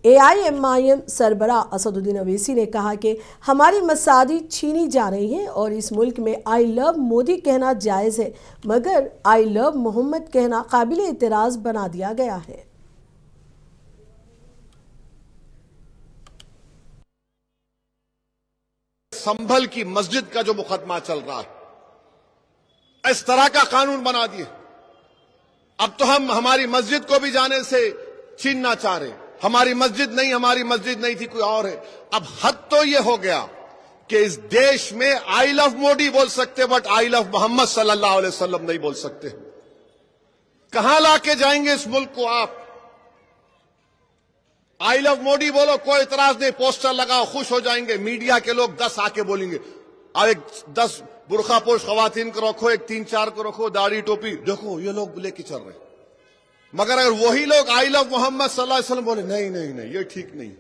AIMIM सरबराह Asaduddin Owaisi ने कहा कि हमारी मसादी छीनी जा रही हैं और इस मुल्क में आई लव मोदी कहना जायज़ है, मगर आई लव मोहम्मद कहना काबिल एतराज़ बना दिया गया है। संभल की मस्जिद का जो मुकदमा चल रहा है, इस तरह का कानून बना दिए। अब तो हम हमारी मस्जिद को भी जाने से छीनना चाह रहे। हमारी मस्जिद नहीं थी, कोई और है। अब हद तो ये हो गया कि इस देश में आई लव मोदी बोल सकते, बट आई लव मोहम्मद सल्लल्लाहु अलैहि वसल्लम नहीं बोल सकते। कहां लाके जाएंगे इस मुल्क को आप? आई लव मोदी बोलो, कोई इतराज नहीं, पोस्टर लगाओ, खुश हो जाएंगे। मीडिया के लोग 10 आके बोलेंगे, अब एक 10 बुरखा पोश खवातीन को रखो, एक 3-4 को रखो, दाढ़ी टोपी, देखो ये लोग लेके चल रहे। मगर अगर वही लोग आई लव मोहम्मद सल्लल्लाहु अलैहि वसल्लम बोले, नहीं ये ठीक नहीं।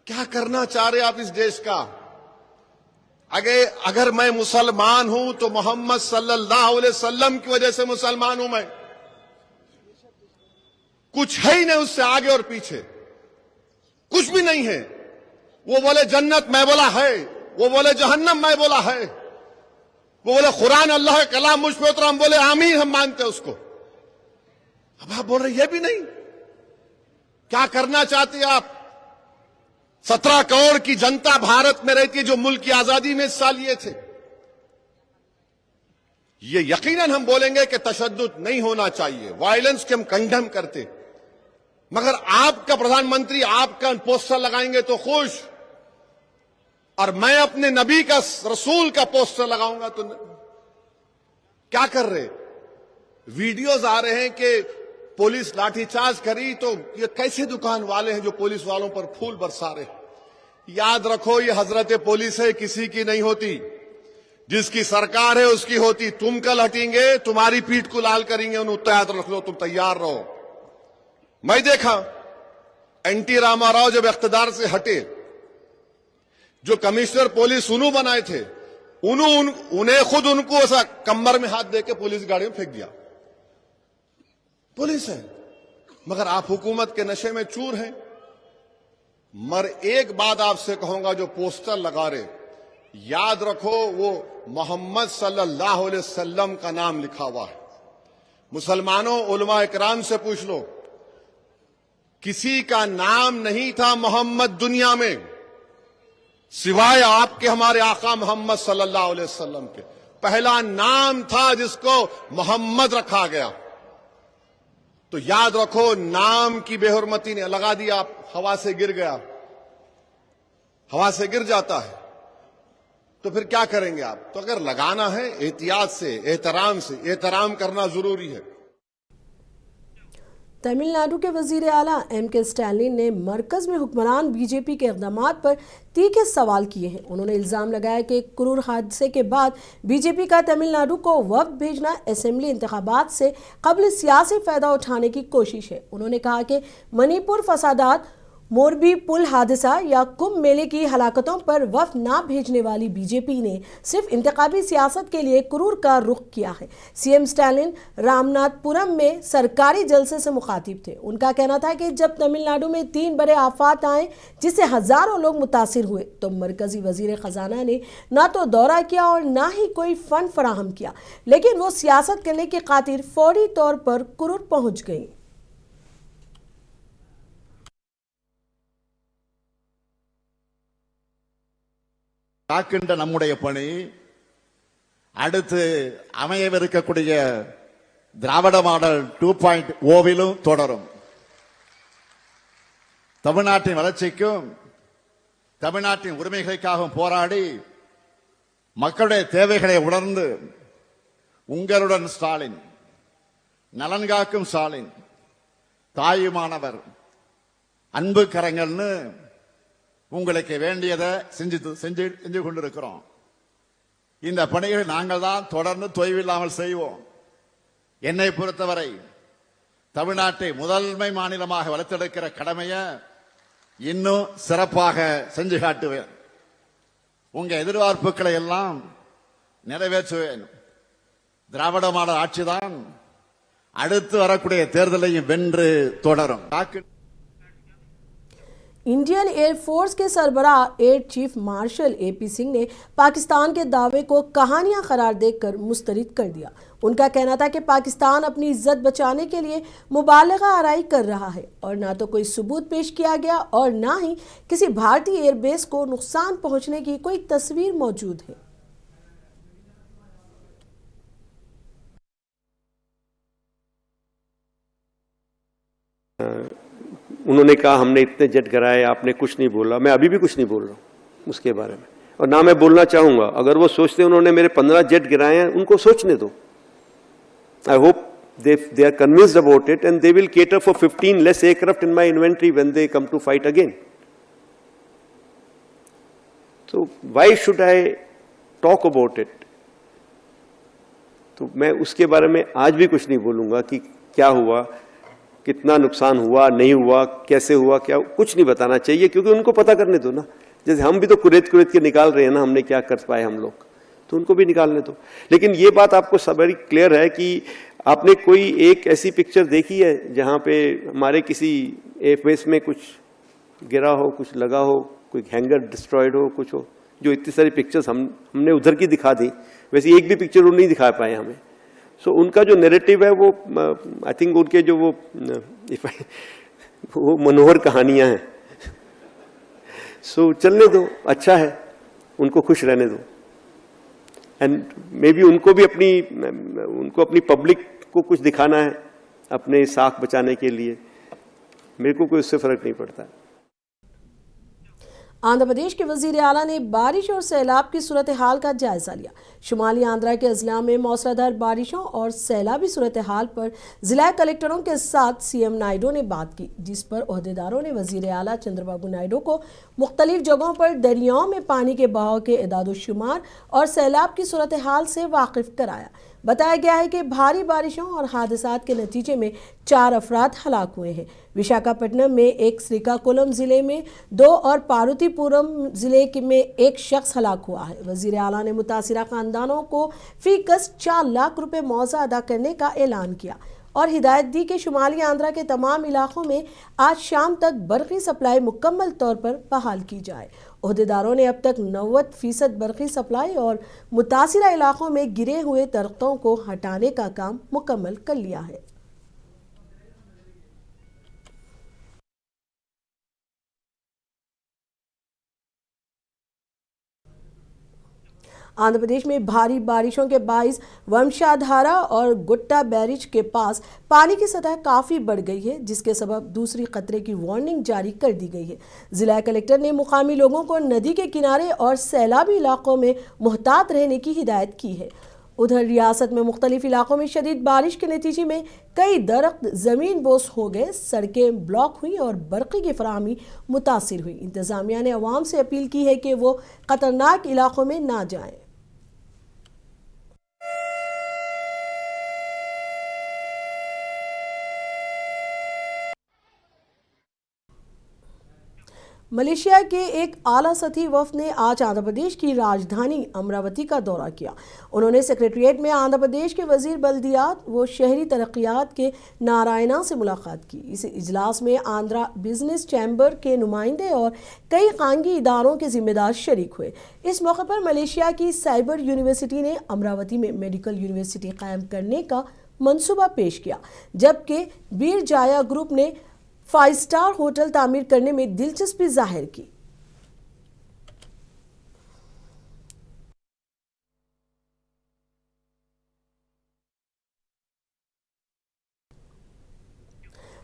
क्या करना चाह रहे आप इस देश का? अगर मैं मुसलमान हूं तो मोहम्मद सल्लल्लाहु अलैहि वसल्लम की वजह से मुसलमान हूं। मैं कुछ है ही नहीं उससे आगे और पीछे, कुछ भी नहीं है। वो बोले जन्नत, मैं बोला है। वो बोले जहन्नम, मैं बोला है। वो बोले कुरान अल्लाह का कलाम मुझ पे उतरा, हम बोले आमीन, हम मानते हैं उसको। अब आप बोल रहे ये भी नहीं। क्या करना चाहते आप? 17 करोड़ की जनता भारत में रहती है जो मुल्क की आजादी में हिस्सा लिए थे। ये यकीनन हम बोलेंगे कि तशद्दुद नहीं होना चाहिए, वायलेंस के हम कंडेम करते। मगर आपका प्रधानमंत्री आपका पोस्टर लगाएंगे तो खुश, और मैं अपने नबी का, रसूल का पोस्टर लगाऊंगा तो क्या कर रहे? वीडियोस आ रहे हैं कि पुलिस लाठीचार्ज करी, तो ये कैसे दुकान वाले हैं जो पुलिस वालों पर फूल बरसा रहे? याद रखो, ये हजरत पुलिस है, किसी की नहीं होती। जिसकी सरकार है उसकी होती। तुम कल हटेंगे, तुम्हारी पीठ को लाल करेंगे, उन्हें याद रख लो, तुम तैयार रहो। मैं देखा NT रामाराव जब इख्तिदार से हटे, जो कमिश्नर पुलिस उन्हों बनाए थे, उन्हें खुद उनको ऐसा कमर में हाथ देके पुलिस गाड़ी में फेंक दिया। पुलिस है, मगर आप हुकूमत के नशे में चूर हैं। मगर एक बात आपसे कहूंगा, जो पोस्टर लगा रहे, याद रखो वो मोहम्मद सल्लल्लाहु अलैहि वसल्लम का नाम लिखा हुआ है। मुसलमानों, उलमा इकराम से पूछ लो, किसी का नाम नहीं था मोहम्मद दुनिया में सिवाय आपके, हमारे आका मोहम्मद सल्लल्लाहु अलैहि वसल्लम के। पहला नाम था जिसको मोहम्मद रखा गया। तो याद रखो, नाम की बेहुरमती ने लगा दिया, हवा से गिर गया, हवा से गिर जाता है, तो फिर क्या करेंगे आप? तो अगर लगाना है एहतियात से, एहतराम करना जरूरी है। तमिलनाडु के वजीर आला M.K. स्टैलिन ने मरकज में हुक्मरान BJP के इक़दामात पर तीखे सवाल किए हैं। उन्होंने इल्ज़ाम लगाया कि क्रूर हादसे के बाद BJP का तमिलनाडु को वफ्द भेजना असेंबली इंतखाबात से क़ब्ल सियासी फ़ायदा उठाने की कोशिश है। उन्होंने कहा कि मणिपुर फसादात, मोरबी पुल हादसा या कुंभ मेले की हलाकतों पर वफ्द ना भेजने वाली BJP ने सिर्फ इंतखाबी सियासत के लिए क्रूर का रुख किया है। CM स्टैलिन रामनाथपुरम में सरकारी जलसे से मुखातिब थे। उनका कहना था कि जब तमिलनाडु में 3 बड़े आफात आए जिससे हजारों लोग मुतासिर हुए, तो मरकजी वजीर खजाना ने ना तो दौरा किया और ना ही कोई फंड फराहम किया, लेकिन वो सियासत करने की खातिर फौरी तौर पर क्रूर पहुंच गई। காக்கின்ற நம்முடைய பணி அடுத்து அமையவிருக்கக்கூடிய திராவிட மாடல் 2.0 தொடரும். தமிழ்நாட்டின் வளர்ச்சிக்கும் தமிழ்நாட்டின் உரிமைகளுக்காகவும் போராடி மக்களுடைய தேவைகளை உணர்ந்து உங்களுடன் ஸ்டாலின், நலன் காக்கும் ஸ்டாலின், தாயுமானவர், அன்பு கரங்கள்னு உங்களுக்கு வேண்டியதை செஞ்சு கொண்டிருக்கிறோம். இந்த பணிகளை நாங்கள் தான் தொடர்ந்து தொய்வில்லாமல் செய்வோம். என்னை பொறுத்தவரை தமிழ்நாட்டை முதன்மை மாநிலமாக வளர்த்தெடுக்கிற கடமையை இன்னும் சிறப்பாக செஞ்சு காட்டுவேன். உங்க எதிர்பார்ப்புகளை எல்லாம் நிறைவேற்றுவேன். திராவிட மாடல் ஆட்சிதான் அடுத்து வரக்கூடிய தேர்தலையும் வென்று தொடரும். इंडियन एयर फोर्स के सरबराह air chief marshal AP Singh ने पाकिस्तान के दावे को कहानियां करार देकर मुस्तरद कर दिया। उनका कहना था कि पाकिस्तान अपनी इज्जत बचाने के लिए मुबालगा आराई कर रहा है और ना तो कोई सबूत पेश किया गया और ना ही किसी भारतीय एयरबेस को नुकसान पहुंचने की कोई तस्वीर मौजूद है। उन्होंने कहा हमने इतने जेट गिराए, आपने कुछ नहीं बोला। मैं अभी भी कुछ नहीं बोल रहा हूँ उसके बारे में, और ना मैं बोलना चाहूंगा। अगर वो सोचते उन्होंने मेरे 15 जेट गिराए हैं, उनको सोचने दो। I hope they are convinced about it and they will cater for 15 less aircraft in my inventory when they come to fight again. So why should I talk about it? तो मैं उसके बारे में आज भी कुछ नहीं बोलूंगा कि क्या हुआ, कितना नुकसान हुआ, नहीं हुआ, कैसे हुआ, क्या, कुछ नहीं बताना चाहिए, क्योंकि उनको पता करने दो ना। जैसे हम भी तो कुरेद के निकाल रहे हैं ना, हमने क्या कर पाए हम लोग, तो उनको भी निकालने दो। लेकिन ये बात आपको सब बड़ी क्लियर है कि आपने कोई एक ऐसी पिक्चर देखी है जहां पे हमारे किसी एयरबेस में कुछ गिरा हो, कुछ लगा हो, कोई हैंगर डिस्ट्रॉयड हो, कुछ हो? जो इतनी सारी पिक्चर्स हमने उधर की दिखा दी, वैसे एक भी पिक्चर वो नहीं दिखा पाए हमें। सो उनका जो नैरेटिव है वो आई थिंक उनके जो वो मनोहर कहानियां हैं। सो चलने दो, अच्छा है, उनको खुश रहने दो। एंड मे बी उनको अपनी पब्लिक को कुछ दिखाना है अपने साख बचाने के लिए। मेरे को कोई उससे फर्क नहीं पड़ता। आंध्र प्रदेश के वजीर आला ने बारिश और सैलाब की सूरत हाल का जायजा लिया। शुमाली आंध्रा के अजला में मौसलाधार बारिशों और सैलाबी सूरत हाल पर जिला कलेक्टरों के साथ CM नायडू ने बात की, जिस पर ओहदेदारों ने वजीर आला चंद्रबाबू नायडू को मुख्तलिफ जगहों पर दरियाओं में पानी के बहाव के इदाद-ओ-शुमार और सैलाब की सूरत हाल से वाकिफ कराया। बताया गया है कि भारी बारिशों और हादसात के नतीजे में 4 अफराद हलाक हुए हैं। विशाखापट्टनम में 1, श्रीकाकुलम जिले में 2 और पार्वतीपुरम जिले में 1 शख्स हलाक हुआ है। वजीर आला ने मुतासिरा खानदानों को फी कस 4 लाख रुपए मुआवजा अदा करने का ऐलान किया और हिदायत दी कि शुमाली आंध्रा के तमाम इलाकों में आज शाम तक बरक़ी सप्लाई मुकम्मल तौर पर बहाल की जाए। ओहदेदारों ने अब तक 90% बरक़ी सप्लाई और मुतासिरा इलाकों में गिरे हुए दरख्तों को हटाने का काम मुकम्मल कर लिया है। आंध्र प्रदेश में भारी बारिशों के बाइस वंशाधारा और गुट्टा बैरिज के पास पानी की सतह काफ़ी बढ़ गई है, जिसके सबब दूसरी खतरे की वार्निंग जारी कर दी गई है। जिला कलेक्टर ने मुकामी लोगों को नदी के किनारे और सैलाबी इलाकों में मुहतात रहने की हिदायत की है। उधर रियासत में मुख्तलिफ इलाकों में शदीद बारिश के नतीजे में कई दरख्त ज़मीन बोस हो गए, सड़कें ब्लॉक हुई और बरक़ी की फराहमी मुतासिर हुई। इंतज़ामिया ने अवाम से अपील की है कि वो ख़तरनाक इलाकों में ना जाएं। मलेशिया के एक आला सतही वफ़द ने आज आंध्र प्रदेश की राजधानी अमरावती का दौरा किया। उन्होंने सेक्रेटरीट में आंध्र प्रदेश के वजीर बल्दियात व शहरी तरक्यात के नारायणा से मुलाकात की। इस इजलास में आंध्रा बिजनेस चैम्बर के नुमाइंदे और कई खानगी इदारों के जिम्मेदार शरीक हुए। इस मौके पर मलेशिया की साइबर यूनिवर्सिटी ने अमरावती में मेडिकल यूनिवर्सिटी कायम करने का मंसूबा पेश किया, जबकि बीर जाया ग्रुप ने 5 स्टार होटल तामीर करने में दिलचस्पी जाहिर की।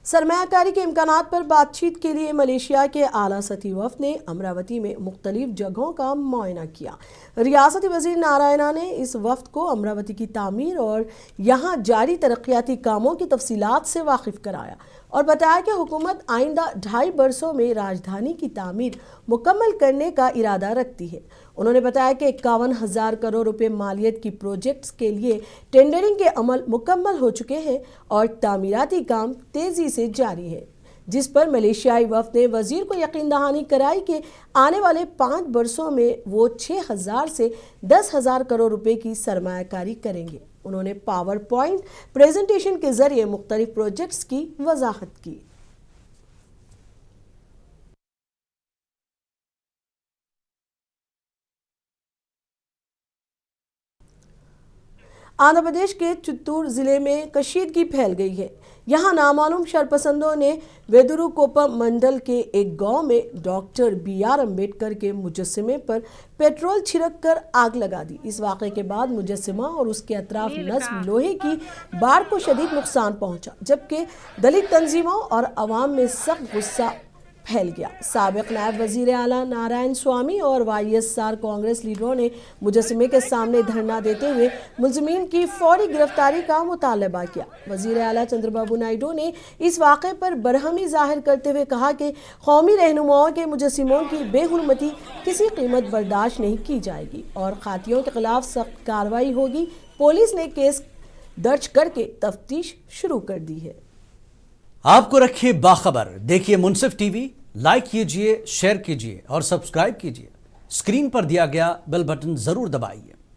सरमायाकारी के इम्कानात पर बातचीत के लिए मलेशिया के आला सतही वफ़द ने अमरावती में मुख्तलिफ जगहों का मुआयना किया। रियासती वज़ीर नारायणा ने इस वफ़द को अमरावती की तामीर और यहाँ जारी तरक्याती कामों की तफसीलात से वाकिफ कराया और बताया कि हुकूमत आइंदा 2.5 बरसों में राजधानी की तामीर मुकम्मल करने का इरादा रखती है। उन्होंने बताया कि 51,000 करोड़ रुपए मालियत की प्रोजेक्ट्स के लिए टेंडरिंग के अमल मुकम्मल हो चुके हैं और तामीराती काम तेज़ी से जारी है, जिस पर मलेशियाई वफ़द ने वज़ीर को यकीन दहानी कराई कि आने वाले 5 बरसों में वो 6,000 से 10,000 करोड़ रुपए की सरमायाकारी करेंगे। उन्होंने पावर पॉइंट प्रेजेंटेशन के जरिए मुख्तलिफ प्रोजेक्ट्स की वजाहत की। आंध्र प्रदेश के चित्तूर जिले में कशीदगी फैल गई है। यहाँ नामालूम शरपसंदों ने वेदुरुकोपम मंडल के एक गांव में डॉक्टर BR अम्बेडकर के मुजस्समे पर पेट्रोल छिड़क कर आग लगा दी। इस वाक़े के बाद मुजस्समा और उसके अतराफ नस्ब लोहे की बाड़ को शदीद नुकसान पहुंचा, जबकि दलित तंजीमों और अवाम में सख्त गुस्सा फैल गया। साबिक नायब वजीर आला नारायण स्वामी और YSR कांग्रेस लीडरों ने मुजस्समे के सामने धरना देते हुए मुलजिमीन की फौरी गिरफ्तारी का मुतालबा किया। वजीर आला चंद्रबाबू नायडू ने इस वाक़े पर बरहमी जाहिर करते हुए कहा कि कौमी रहनुमाओं के मुजस्सिमों की बेहुरमती किसी कीमत बर्दाश्त नहीं की जाएगी और खातियों के खिलाफ सख्त कार्रवाई होगी। पुलिस ने केस दर्ज करके तफ्तीश शुरू कर दी है। आपको रखिए बाखबर, देखिए मुनसिफ टीवी, लाइक कीजिए, शेयर कीजिए और सब्सक्राइब कीजिए। स्क्रीन पर दिया गया बेल बटन जरूर दबाइए।